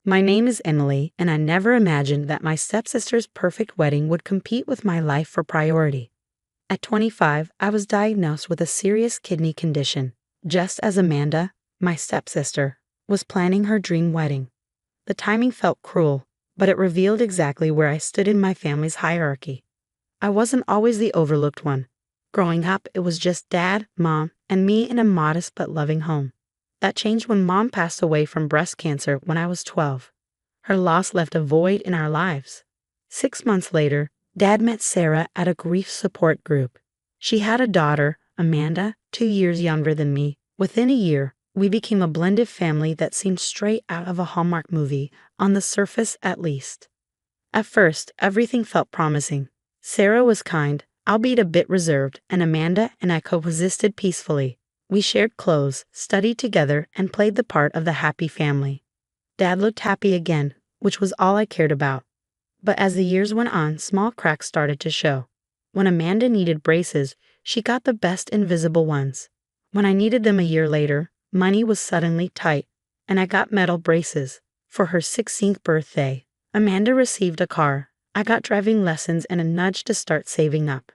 My name is Emily, and I never imagined that my stepsister's perfect wedding would compete with my life for priority. At 25, I was diagnosed with a serious kidney condition, just as Amanda, my stepsister, was planning her dream wedding. The timing felt cruel, but it revealed exactly where I stood in my family's hierarchy. I wasn't always the overlooked one. Growing up, it was just Dad, Mom, and me in a modest but loving home. That changed when Mom passed away from breast cancer when I was 12. Her loss left a void in our lives. 6 months later, Dad met Sarah at a grief support group. She had a daughter, Amanda, 2 years younger than me. Within a year, we became a blended family that seemed straight out of a Hallmark movie, on the surface at least. At first, everything felt promising. Sarah was kind, albeit a bit reserved, and Amanda and I coexisted peacefully. We shared clothes, studied together, and played the part of the happy family. Dad looked happy again, which was all I cared about. But as the years went on, small cracks started to show. When Amanda needed braces, she got the best invisible ones. When I needed them a year later, money was suddenly tight, and I got metal braces. For her 16th birthday, Amanda received a car. I got driving lessons and a nudge to start saving up.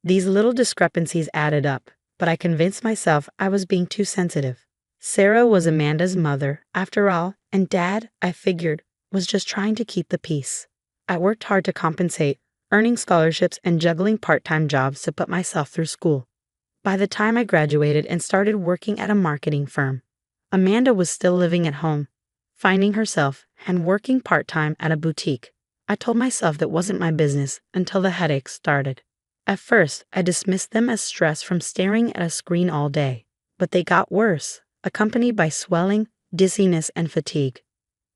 These little discrepancies added up, but I convinced myself I was being too sensitive. Sarah was Amanda's mother, after all, and Dad, I figured, was just trying to keep the peace. I worked hard to compensate, earning scholarships and juggling part-time jobs to put myself through school. By the time I graduated and started working at a marketing firm, Amanda was still living at home, finding herself and working part-time at a boutique. I told myself that wasn't my business until the headaches started. At first, I dismissed them as stress from staring at a screen all day, but they got worse, accompanied by swelling, dizziness, and fatigue.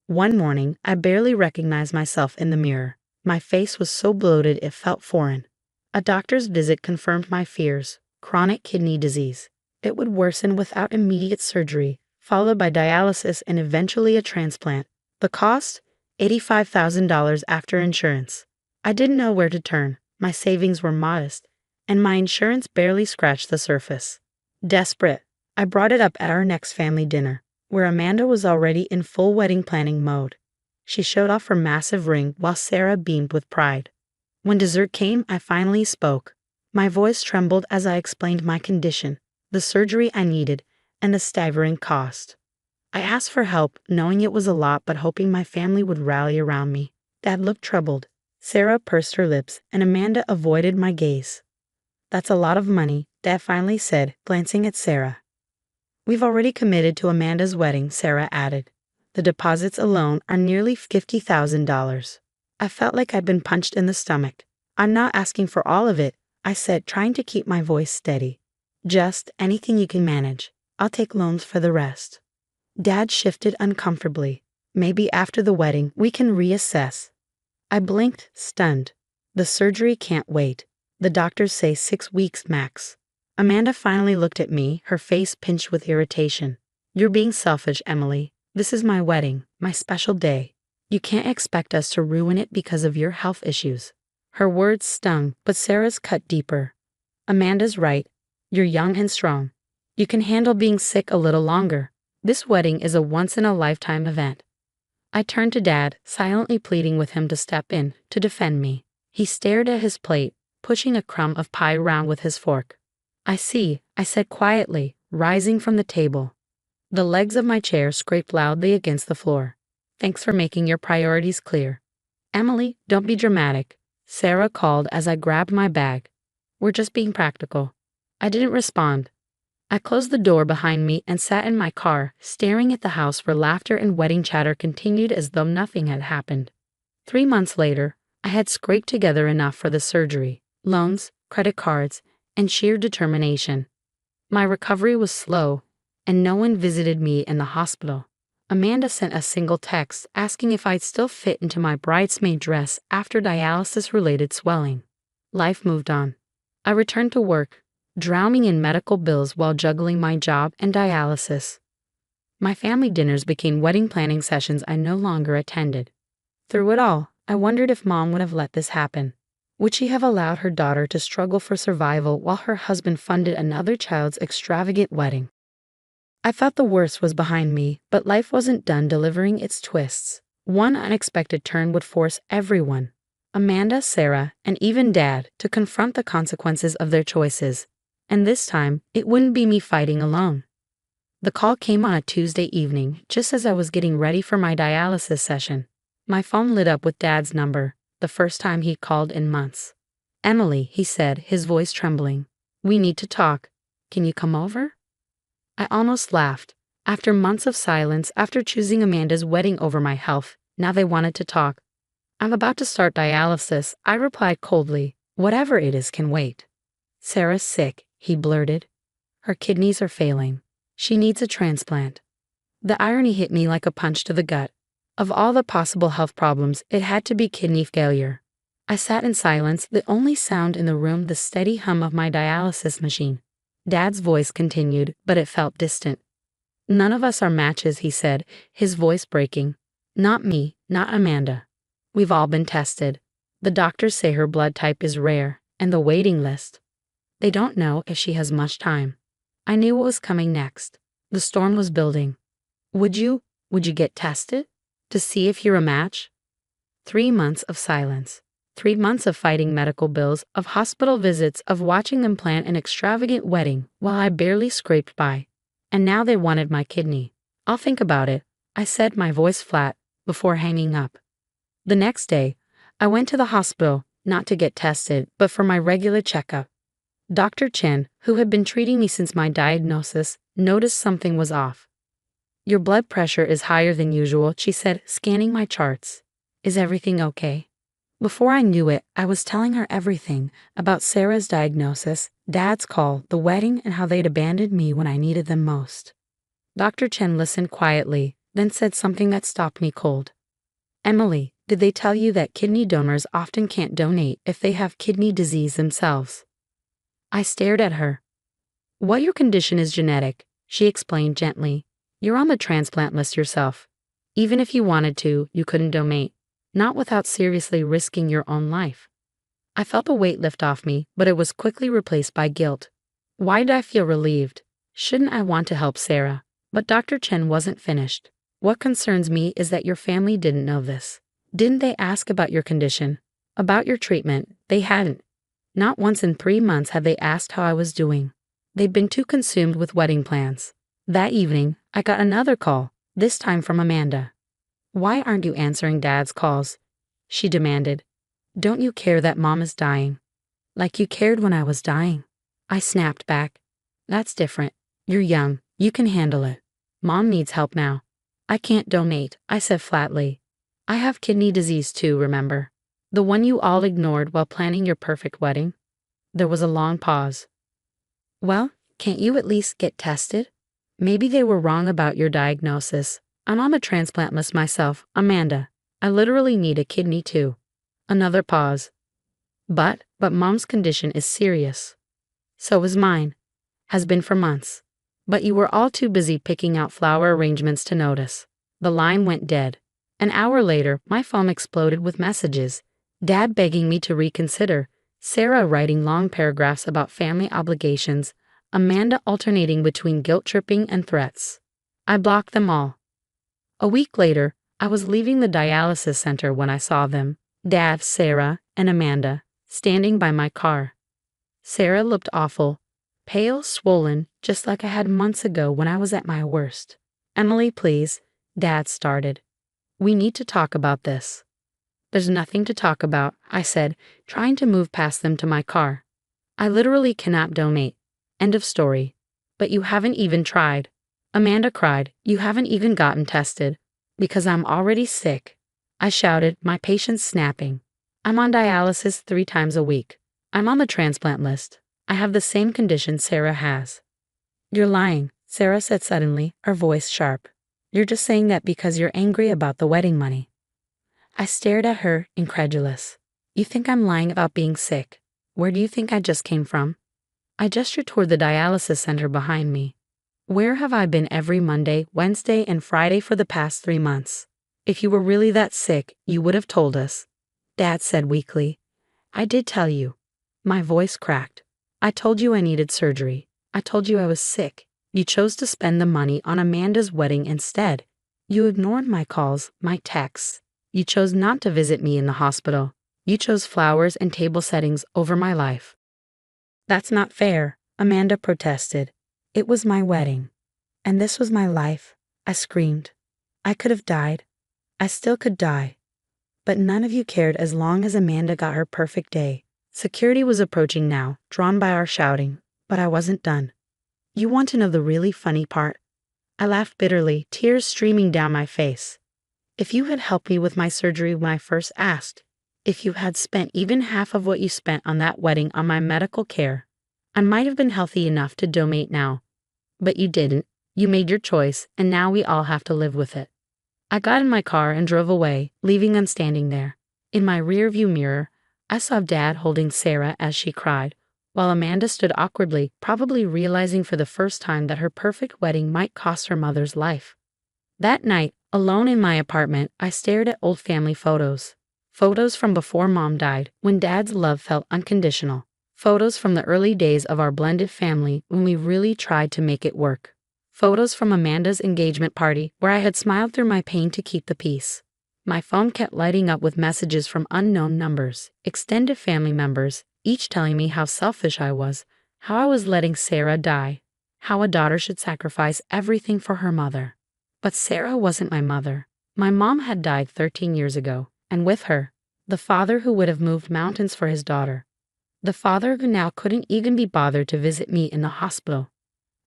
One morning, I barely recognized myself in the mirror. My face was so bloated it felt foreign. A doctor's visit confirmed my fears: chronic kidney disease. It would worsen without immediate surgery, followed by dialysis and eventually a transplant. The cost? $85,000 after insurance. I didn't know where to turn. My savings were modest, and my insurance barely scratched the surface. Desperate, I brought it up at our next family dinner, where Amanda was already in full wedding planning mode. She showed off her massive ring while Sarah beamed with pride. When dessert came, I finally spoke. My voice trembled as I explained my condition, the surgery I needed, and the staggering cost. I asked for help, knowing it was a lot but hoping my family would rally around me. Dad looked troubled. Sarah pursed her lips, and Amanda avoided my gaze. "That's a lot of money," Dad finally said, glancing at Sarah. "We've already committed to Amanda's wedding," Sarah added. "The deposits alone are nearly $50,000. I felt like I'd been punched in the stomach. "I'm not asking for all of it," I said, trying to keep my voice steady. "Just anything you can manage. I'll take loans for the rest." Dad shifted uncomfortably. "Maybe after the wedding, we can reassess." I blinked, stunned. "The surgery can't wait. The doctors say 6 weeks max." Amanda finally looked at me, her face pinched with irritation. "You're being selfish, Emily. This is my wedding, my special day. You can't expect us to ruin it because of your health issues." Her words stung, but Sarah's cut deeper. "Amanda's right. You're young and strong. You can handle being sick a little longer. This wedding is a once-in-a-lifetime event." I turned to Dad, silently pleading with him to step in, to defend me. He stared at his plate, pushing a crumb of pie around with his fork. "I see," I said quietly, rising from the table. The legs of my chair scraped loudly against the floor. "Thanks for making your priorities clear." "Emily, don't be dramatic," Sarah called as I grabbed my bag. "We're just being practical." I didn't respond. I closed the door behind me and sat in my car, staring at the house where laughter and wedding chatter continued as though nothing had happened. 3 months later, I had scraped together enough for the surgery, loans, credit cards, and sheer determination. My recovery was slow, and no one visited me in the hospital. Amanda sent a single text asking if I'd still fit into my bridesmaid dress after dialysis-related swelling. Life moved on. I returned to work, drowning in medical bills while juggling my job and dialysis. My family dinners became wedding planning sessions I no longer attended. Through it all, I wondered if Mom would have let this happen. Would she have allowed her daughter to struggle for survival while her husband funded another child's extravagant wedding? I thought the worst was behind me, but life wasn't done delivering its twists. One unexpected turn would force everyone, Amanda, Sarah, and even Dad, to confront the consequences of their choices. And this time, it wouldn't be me fighting alone. The call came on a Tuesday evening, just as I was getting ready for my dialysis session. My phone lit up with Dad's number, the first time he'd called in months. "Emily," he said, his voice trembling. "We need to talk. Can you come over?" I almost laughed. After months of silence, after choosing Amanda's wedding over my health, now they wanted to talk. "I'm about to start dialysis," I replied coldly. "Whatever it is can wait." "Sarah's sick," he blurted. "Her kidneys are failing. She needs a transplant." The irony hit me like a punch to the gut. Of all the possible health problems, it had to be kidney failure. I sat in silence, the only sound in the room the steady hum of my dialysis machine. Dad's voice continued, but it felt distant. "None of us are matches," he said, his voice breaking. "Not me, not Amanda. We've all been tested. The doctors say her blood type is rare, and the waiting list. They don't know if she has much time." I knew what was coming next. The storm was building. Would you get tested? To see if you're a match? 3 months of silence. 3 months of fighting medical bills, of hospital visits, of watching them plan an extravagant wedding while I barely scraped by. And now they wanted my kidney. "I'll think about it," I said, my voice flat, before hanging up. The next day, I went to the hospital, not to get tested, but for my regular checkup. Dr. Chen, who had been treating me since my diagnosis, noticed something was off. "Your blood pressure is higher than usual," she said, scanning my charts. "Is everything okay?" Before I knew it, I was telling her everything about Sarah's diagnosis, Dad's call, the wedding, and how they'd abandoned me when I needed them most. Dr. Chen listened quietly, then said something that stopped me cold. "Emily, did they tell you that kidney donors often can't donate if they have kidney disease themselves?" I stared at her. "What your condition is genetic," she explained gently. "You're on the transplant list yourself. Even if you wanted to, you couldn't donate. Not without seriously risking your own life." I felt a weight lift off me, but it was quickly replaced by guilt. Why did I feel relieved? Shouldn't I want to help Sarah? But Dr. Chen wasn't finished. "What concerns me is that your family didn't know this. Didn't they ask about your condition? About your treatment?" They hadn't. Not once in 3 months had they asked how I was doing. They'd been too consumed with wedding plans. That evening, I got another call, this time from Amanda. "Why aren't you answering Dad's calls?" she demanded. "Don't you care that Mom is dying? Like you cared when I was dying?" I snapped back. "That's different. You're young. You can handle it. Mom needs help now." "I can't donate," I said flatly. "I have kidney disease too, remember? The one you all ignored while planning your perfect wedding." There was a long pause. "Well, can't you at least get tested? Maybe they were wrong about your diagnosis. I'm on the transplant list myself, Amanda. I literally need a kidney too." Another pause. But Mom's condition is serious." "So is mine. Has been for months. But you were all too busy picking out flower arrangements to notice." The line went dead. An hour later, my phone exploded with messages. Dad begging me to reconsider, Sarah writing long paragraphs about family obligations, Amanda alternating between guilt-tripping and threats. I blocked them all. A week later, I was leaving the dialysis center when I saw them, Dad, Sarah, and Amanda, standing by my car. Sarah looked awful, pale, swollen, just like I had months ago when I was at my worst. "Emily, please," Dad started. "We need to talk about this." "There's nothing to talk about," I said, trying to move past them to my car. "I literally cannot donate. End of story." "But you haven't even tried." Amanda cried. "You haven't even gotten tested." "Because I'm already sick," I shouted, my patience snapping. "I'm on dialysis 3 times a week. I'm on the transplant list. I have the same condition Sarah has." "You're lying," Sarah said suddenly, her voice sharp. "You're just saying that because you're angry about the wedding money." I stared at her, incredulous. "You think I'm lying about being sick? Where do you think I just came from?" I gestured toward the dialysis center behind me. "Where have I been every Monday, Wednesday, and Friday for the past 3 months? If you were really that sick, you would have told us," Dad said weakly. "I did tell you." My voice cracked. "I told you I needed surgery. I told you I was sick. You chose to spend the money on Amanda's wedding instead. You ignored my calls, my texts. You chose not to visit me in the hospital. You chose flowers and table settings over my life. That's not fair, Amanda protested. It was my wedding. And this was my life, I screamed. I could have died. I still could die. But none of you cared as long as Amanda got her perfect day. Security was approaching now, drawn by our shouting, but I wasn't done. You want to know the really funny part? I laughed bitterly, tears streaming down my face. If you had helped me with my surgery when I first asked, if you had spent even half of what you spent on that wedding on my medical care, I might have been healthy enough to donate now. But you didn't. You made your choice, and now we all have to live with it. I got in my car and drove away, leaving them standing there. In my rearview mirror, I saw Dad holding Sarah as she cried, while Amanda stood awkwardly, probably realizing for the first time that her perfect wedding might cost her mother's life. That night, alone in my apartment, I stared at old family photos. Photos from before Mom died, when Dad's love felt unconditional. Photos from the early days of our blended family when we really tried to make it work. Photos from Amanda's engagement party where I had smiled through my pain to keep the peace. My phone kept lighting up with messages from unknown numbers, extended family members, each telling me how selfish I was, how I was letting Sarah die, how a daughter should sacrifice everything for her mother. But Sarah wasn't my mother. My mom had died 13 years ago, and with her, the father who would have moved mountains for his daughter. The father who now couldn't even be bothered to visit me in the hospital.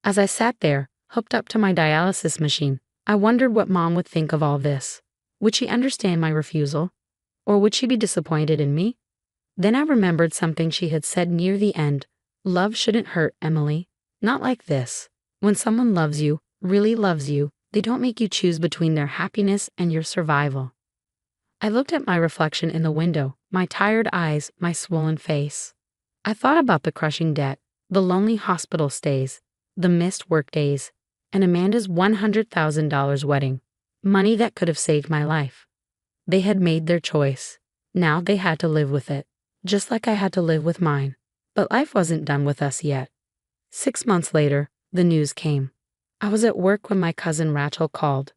As I sat there, hooked up to my dialysis machine, I wondered what Mom would think of all this. Would she understand my refusal? Or would she be disappointed in me? Then I remembered something she had said near the end. Love shouldn't hurt, Emily. Not like this. When someone loves you, really loves you, they don't make you choose between their happiness and your survival. I looked at my reflection in the window, my tired eyes, my swollen face. I thought about the crushing debt, the lonely hospital stays, the missed work days, and Amanda's $100,000 wedding. Money that could have saved my life. They had made their choice. Now they had to live with it, just like I had to live with mine. But life wasn't done with us yet. 6 months later, the news came. I was at work when my cousin Rachel called.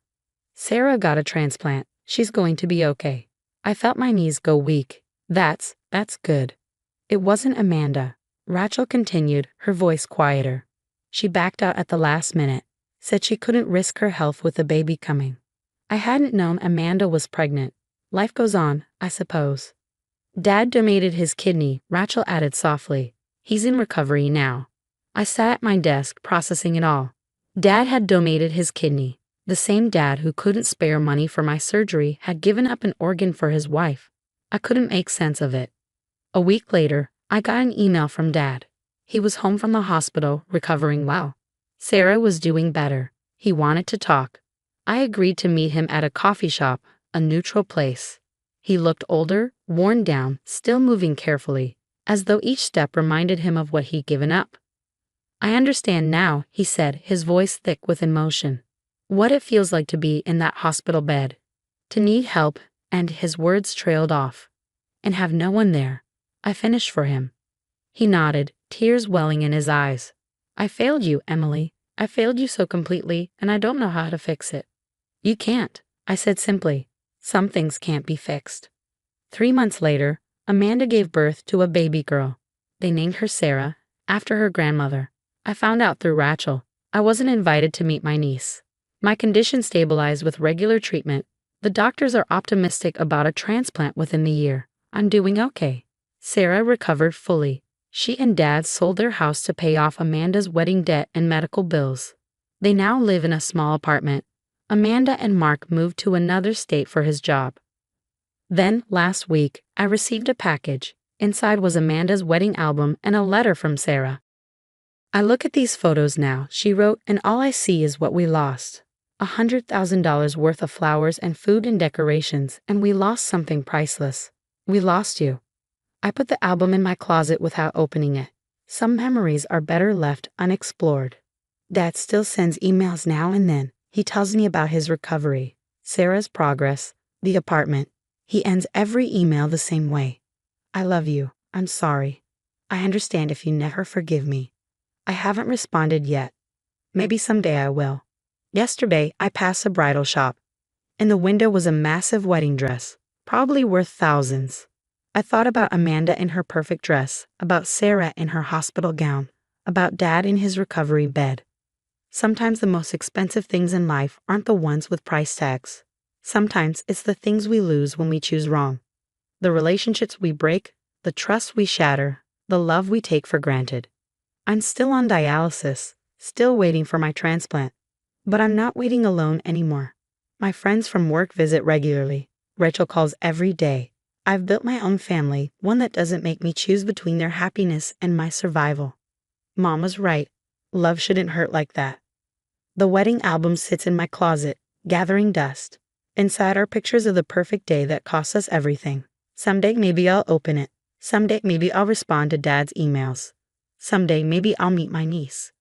Sarah got a transplant. She's going to be okay. I felt my knees go weak. That's good. It wasn't Amanda. Rachel continued, her voice quieter. She backed out at the last minute, said she couldn't risk her health with a baby coming. I hadn't known Amanda was pregnant. Life goes on, I suppose. Dad donated his kidney, Rachel added softly. He's in recovery now. I sat at my desk, processing it all. Dad had donated his kidney. The same dad who couldn't spare money for my surgery had given up an organ for his wife. I couldn't make sense of it. A week later, I got an email from Dad. He was home from the hospital, recovering well. Sarah was doing better. He wanted to talk. I agreed to meet him at a coffee shop, a neutral place. He looked older, worn down, still moving carefully, as though each step reminded him of what he'd given up. I understand now, he said, his voice thick with emotion. What it feels like to be in that hospital bed. To need help, and his words trailed off. And have no one there. I finished for him. He nodded, tears welling in his eyes. I failed you, Emily. I failed you so completely, and I don't know how to fix it. You can't, I said simply. Some things can't be fixed. 3 months later, Amanda gave birth to a baby girl. They named her Sarah, after her grandmother. I found out through Rachel. I wasn't invited to meet my niece. My condition stabilized with regular treatment. The doctors are optimistic about a transplant within the year. I'm doing okay. Sarah recovered fully. She and Dad sold their house to pay off Amanda's wedding debt and medical bills. They now live in a small apartment. Amanda and Mark moved to another state for his job. Then, last week, I received a package. Inside was Amanda's wedding album and a letter from Sarah. I look at these photos now, she wrote, and all I see is what we lost. $100,000 worth of flowers and food and decorations, and we lost something priceless. We lost you. I put the album in my closet without opening it. Some memories are better left unexplored. Dad still sends emails now and then. He tells me about his recovery, Sarah's progress, the apartment. He ends every email the same way. I love you. I'm sorry. I understand if you never forgive me. I haven't responded yet. Maybe someday I will. Yesterday, I passed a bridal shop. In the window was a massive wedding dress, probably worth thousands. I thought about Amanda in her perfect dress, about Sarah in her hospital gown, about Dad in his recovery bed. Sometimes the most expensive things in life aren't the ones with price tags. Sometimes it's the things we lose when we choose wrong. The relationships we break, the trust we shatter, the love we take for granted. I'm still on dialysis, still waiting for my transplant. But I'm not waiting alone anymore. My friends from work visit regularly. Rachel calls every day. I've built my own family, one that doesn't make me choose between their happiness and my survival. Mom was right. Love shouldn't hurt like that. The wedding album sits in my closet, gathering dust. Inside are pictures of the perfect day that cost us everything. Someday maybe I'll open it. Someday maybe I'll respond to Dad's emails. Someday maybe I'll meet my niece.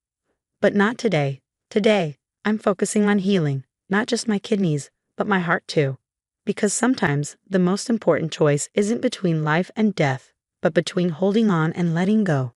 But not today. Today, I'm focusing on healing, not just my kidneys, but my heart too. Because sometimes the most important choice isn't between life and death, but between holding on and letting go.